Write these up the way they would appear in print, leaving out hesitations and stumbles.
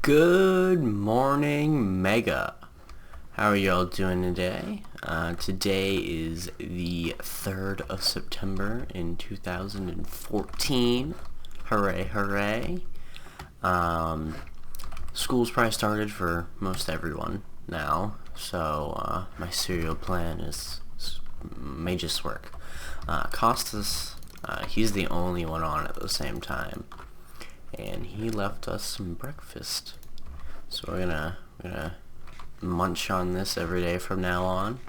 Good morning, Mega. How are y'all doing today? Today is the 3rd of September in 2014. Hooray, hooray. School's probably started for most everyone now, so my cereal plan may just work. Costas, he's the only one on at the same time, and he left us some breakfast. So we're gonna munch on this every day from now on.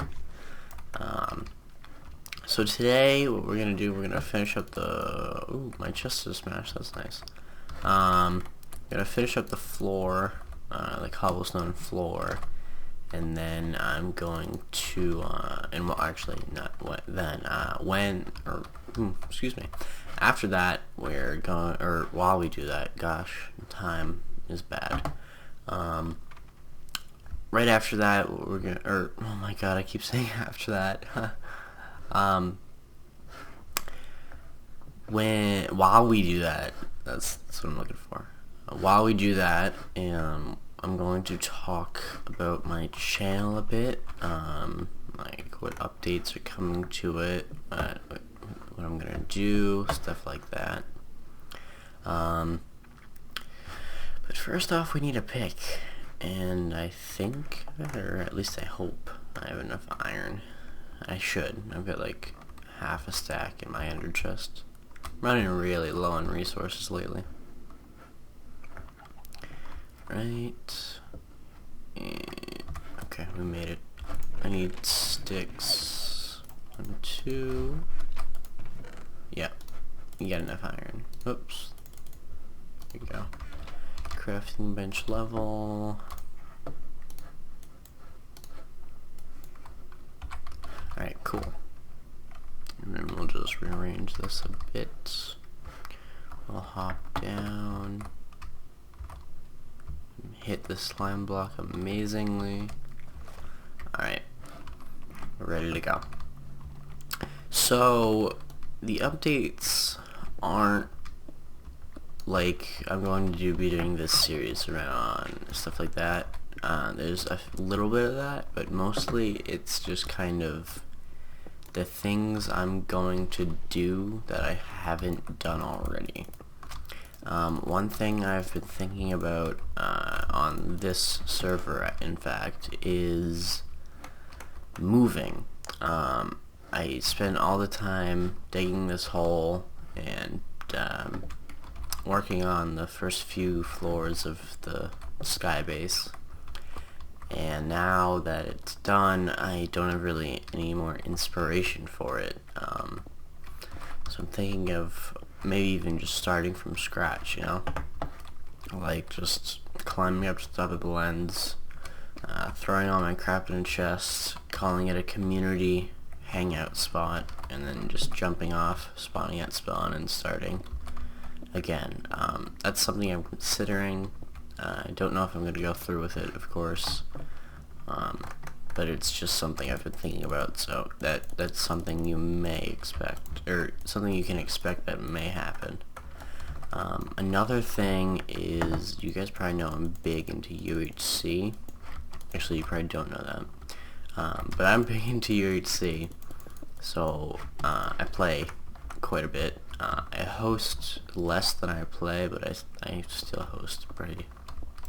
So today, what we're gonna do, we're gonna finish up the. Ooh, my chest is smashed. That's nice. Gonna finish up the floor, the cobblestone floor, and then I'm going to. And well, actually, not what then. Excuse me. After that, we're going, or while we do that, gosh, time is bad. Right after that, we're gonna, oh my god, I keep saying after that. While we do that, that's what I'm looking for. While we do that, I'm going to talk about my channel a bit, like what updates are coming to it, what I'm gonna do, stuff like that. But first off, we need a pick, and I think, or at least I hope, I have enough iron. I should. I've got like half a stack in my ender chest. I'm running really low on resources lately. Right. Okay, we made it. I need sticks. 1, 2. Yep. You got enough iron. Oops. There you go. Crafting bench level. Alright, cool. And then we'll just rearrange this a bit. We'll hop down. Hit the slime block amazingly. Alright. We're ready to go. So, the updates aren't like I'm going to be doing this series around stuff like that. There's a little bit of that, but mostly it's just kind of the things I'm going to do that I haven't done already. One thing I've been thinking about on this server, in fact, is moving. I spend all the time digging this hole and working on the first few floors of the sky base, and now that it's done, I don't have really any more inspiration for it. So I'm thinking of maybe even just starting from scratch, you know? Like just climbing up to the top of the lens, throwing all my crap in a chest, calling it a community hangout spot, and then just jumping off, spawning at spawn, and starting again. That's something I'm considering. I don't know if I'm going to go through with it, of course, but it's just something I've been thinking about, so that's something you may expect, or something you can expect that may happen. Another thing is, you guys probably know I'm big into UHC. Actually, you probably don't know that. But I'm big into UHC, so I play quite a bit. I host less than I play, but I still host pretty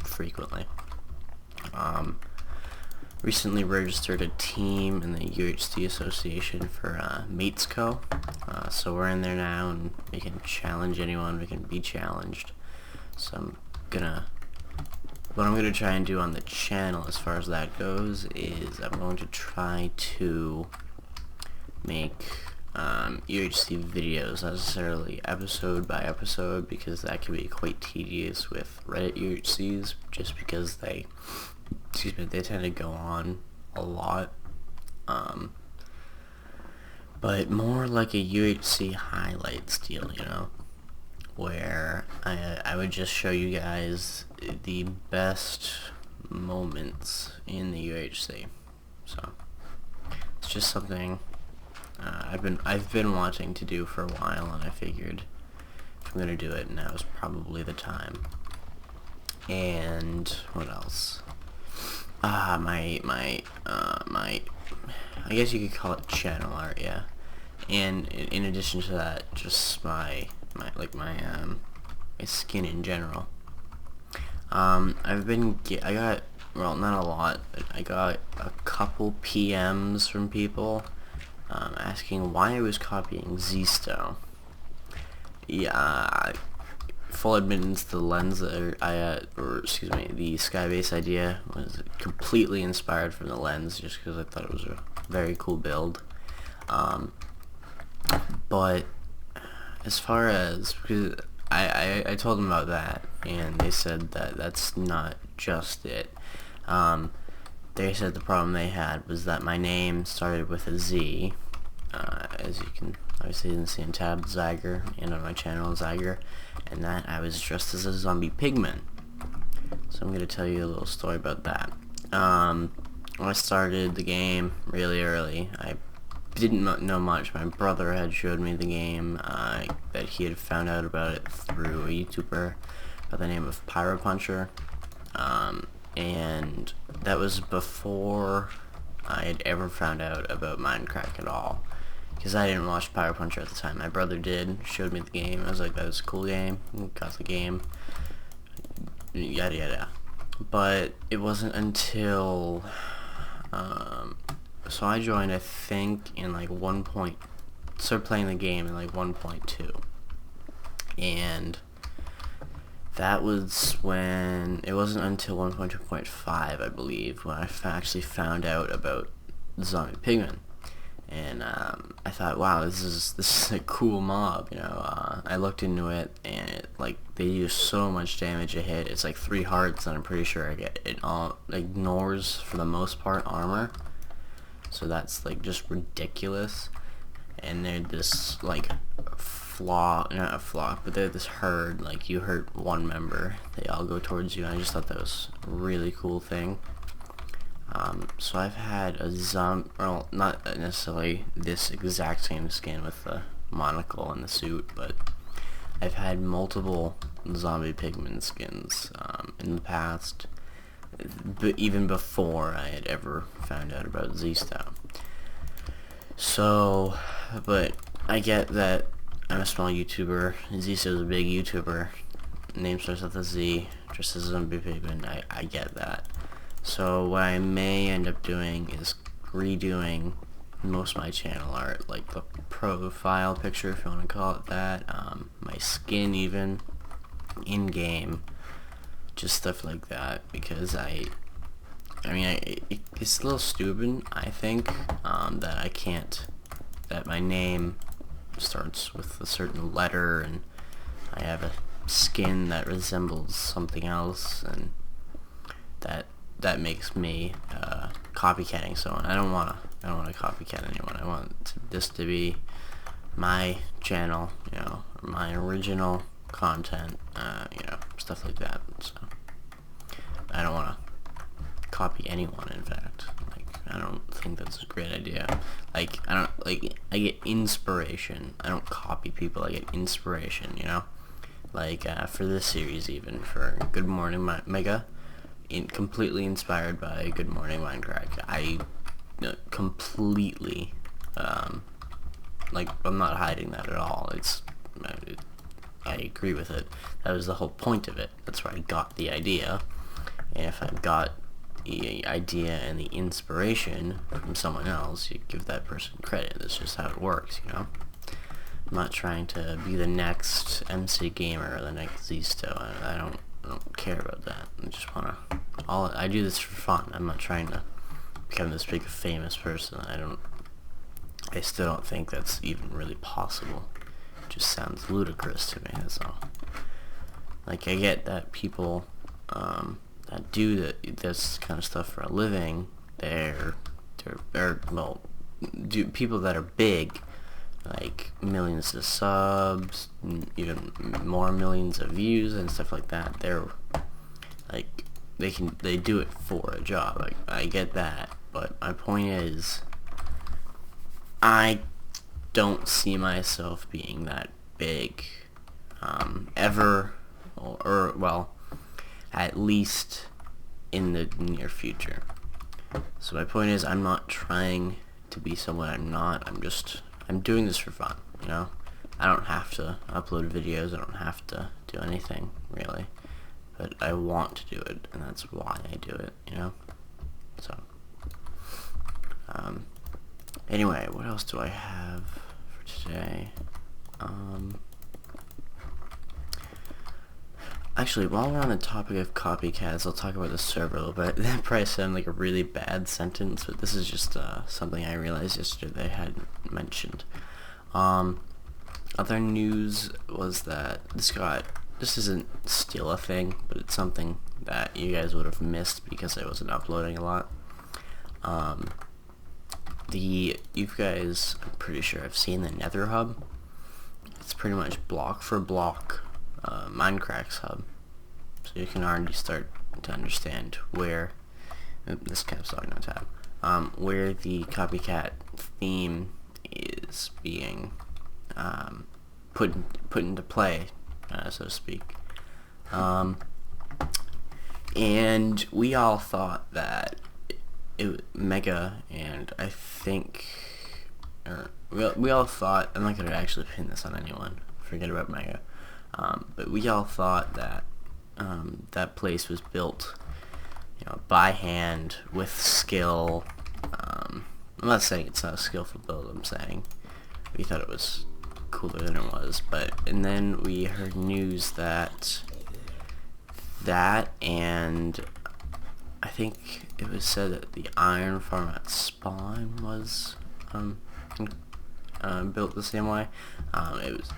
frequently. Recently registered a team in the UHC Association for Mates Co. So we're in there now, and we can challenge anyone, we can be challenged. So what I'm gonna try and do on the channel as far as that goes is I'm going to try to make UHC videos, not necessarily episode by episode, because that can be quite tedious with Reddit UHCs, just because they tend to go on a lot. But more like a UHC highlights deal, you know, where I would just show you guys the best moments in the UHC. So it's just something I've been wanting to do for a while, and I figured if I'm gonna do it, now is probably the time. And what else? My I guess you could call it channel art, yeah. And in addition to that, just my skin in general. I got, well, not a lot, but I got a couple PMs from people asking why I was copying Zisto. Yeah, full admittance, the lens that the Skybase idea was completely inspired from the lens, just because I thought it was a very cool build. But as far as, because I told them about that, and they said that that's not just it. They said the problem they had was that my name started with a Z, as you can obviously see in tab, Zyger, and on my channel, Zyger, and that I was dressed as a zombie pigman. So I'm going to tell you a little story about that. When I started the game really early, I didn't know much. My brother had showed me the game, that he had found out about it through a YouTuber by the name of Pyropuncher, and that was before I had ever found out about Minecraft at all, because I didn't watch Pyropuncher at the time. My brother did, showed me the game. I was like, that was a cool game, got the game, yada yada. But it wasn't until so I joined, I think, in like started playing the game in like 1.2, and that was when, it wasn't until 1.2.5, I believe, when I actually found out about the zombie pigman. And I thought, wow, this is a cool mob, you know. I looked into it, and they do so much damage a hit. It's like 3 hearts, and I'm pretty sure it all ignores, for the most part, armor. So that's like just ridiculous. And they're this like not a flock, but they're this herd. Like, you hurt one member, they all go towards you. And I just thought that was a really cool thing. So I've had a well, not necessarily this exact same skin with the monocle and the suit, but I've had multiple zombie pigman skins in the past, but even before I had ever found out about Zisto. So, but I get that I'm a small YouTuber, Zisto's a big YouTuber, name starts with a Z, just as a zombie pigman. I get that. So what I may end up doing is redoing most of my channel art, like the profile picture, if you want to call it that, my skin even, in-game, just stuff like that, because it's a little stupid, I think, that my name starts with a certain letter, and I have a skin that resembles something else, and that makes me copycatting someone. I don't want to copycat anyone. I want this to be my channel, you know, my original content, you know, stuff like that. So I don't want to copy anyone. In fact, I don't think that's a great idea. I get inspiration. I don't copy people. I get inspiration, you know. For this series, even for Good Morning Mega. Completely inspired by Good Morning Minecraft. I completely, I'm not hiding that at all. I agree with it. That was the whole point of it. That's where I got the idea. And if I got the idea and the inspiration from someone else, you give that person credit. That's just how it works, you know? I'm not trying to be the next MC Gamer or the next Zisto. I don't care about that. I just I do this for fun. I'm not trying to become this big famous person. I still don't think that's even really possible. It just sounds ludicrous to me, that's all. I get that people that do this kind of stuff for a living, people that are big, like millions of subs, even more millions of views and stuff like that, they do it for a job. I get that, but my point is, I don't see myself being that big, ever, well, at least in the near future. So my point is, I'm not trying to be someone I'm not. I'm doing this for fun, you know? I don't have to upload videos, I don't have to do anything, really. But I want to do it, and that's why I do it, you know? So, anyway, what else do I have for today? Actually, while we're on the topic of copycats, I'll talk about the server a little bit. That probably sounded like a really bad sentence, but this is just something I realized yesterday I hadn't mentioned. Other news was that this isn't still a thing, but it's something that you guys would have missed because I wasn't uploading a lot. You guys, I'm pretty sure, have seen the Nether hub. It's pretty much block for block Minecraft's hub, so you can already start to understand where this kind of starting on tab, where the copycat theme is being put into play, so to speak. And we all thought that Mega, and I think, we all thought, I'm not going to actually pin this on anyone, forget about Mega, but we all thought that that place was built, by hand, with skill. I'm not saying it's not a skillful build, I'm saying we thought it was cooler than it was, and then we heard news that and I think it was said that the iron farm at spawn was built the same way.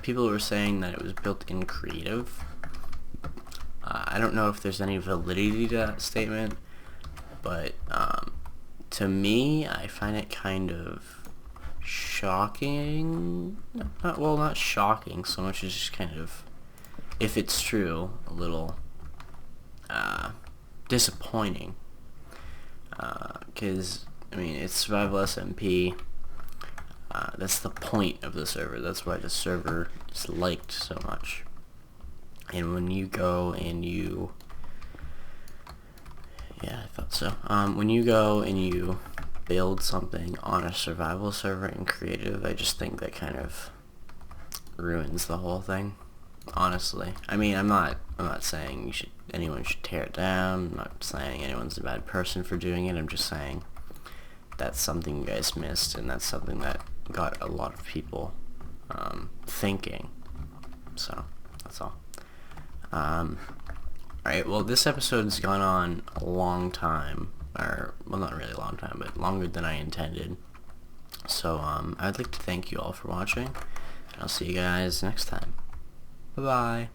People were saying that it was built in creative. I don't know if there's any validity to that statement, but to me, I find it kind of shocking. Not shocking so much as just kind of, if it's true, a little disappointing. Because, it's survival SMP. That's the point of the server. That's why the server is liked so much. And when you go and you... Yeah, I thought so. When you go and you build something on a survival server in creative, I just think that kind of ruins the whole thing. Honestly. I'm not saying anyone should tear it down. I'm not saying anyone's a bad person for doing it. I'm just saying that's something you guys missed, and that's something that got a lot of people thinking. So, that's all. Alright, well, this episode's gone on a long time. Well, not really a long time, but longer than I intended. So, I'd like to thank you all for watching, and I'll see you guys next time. Bye-bye.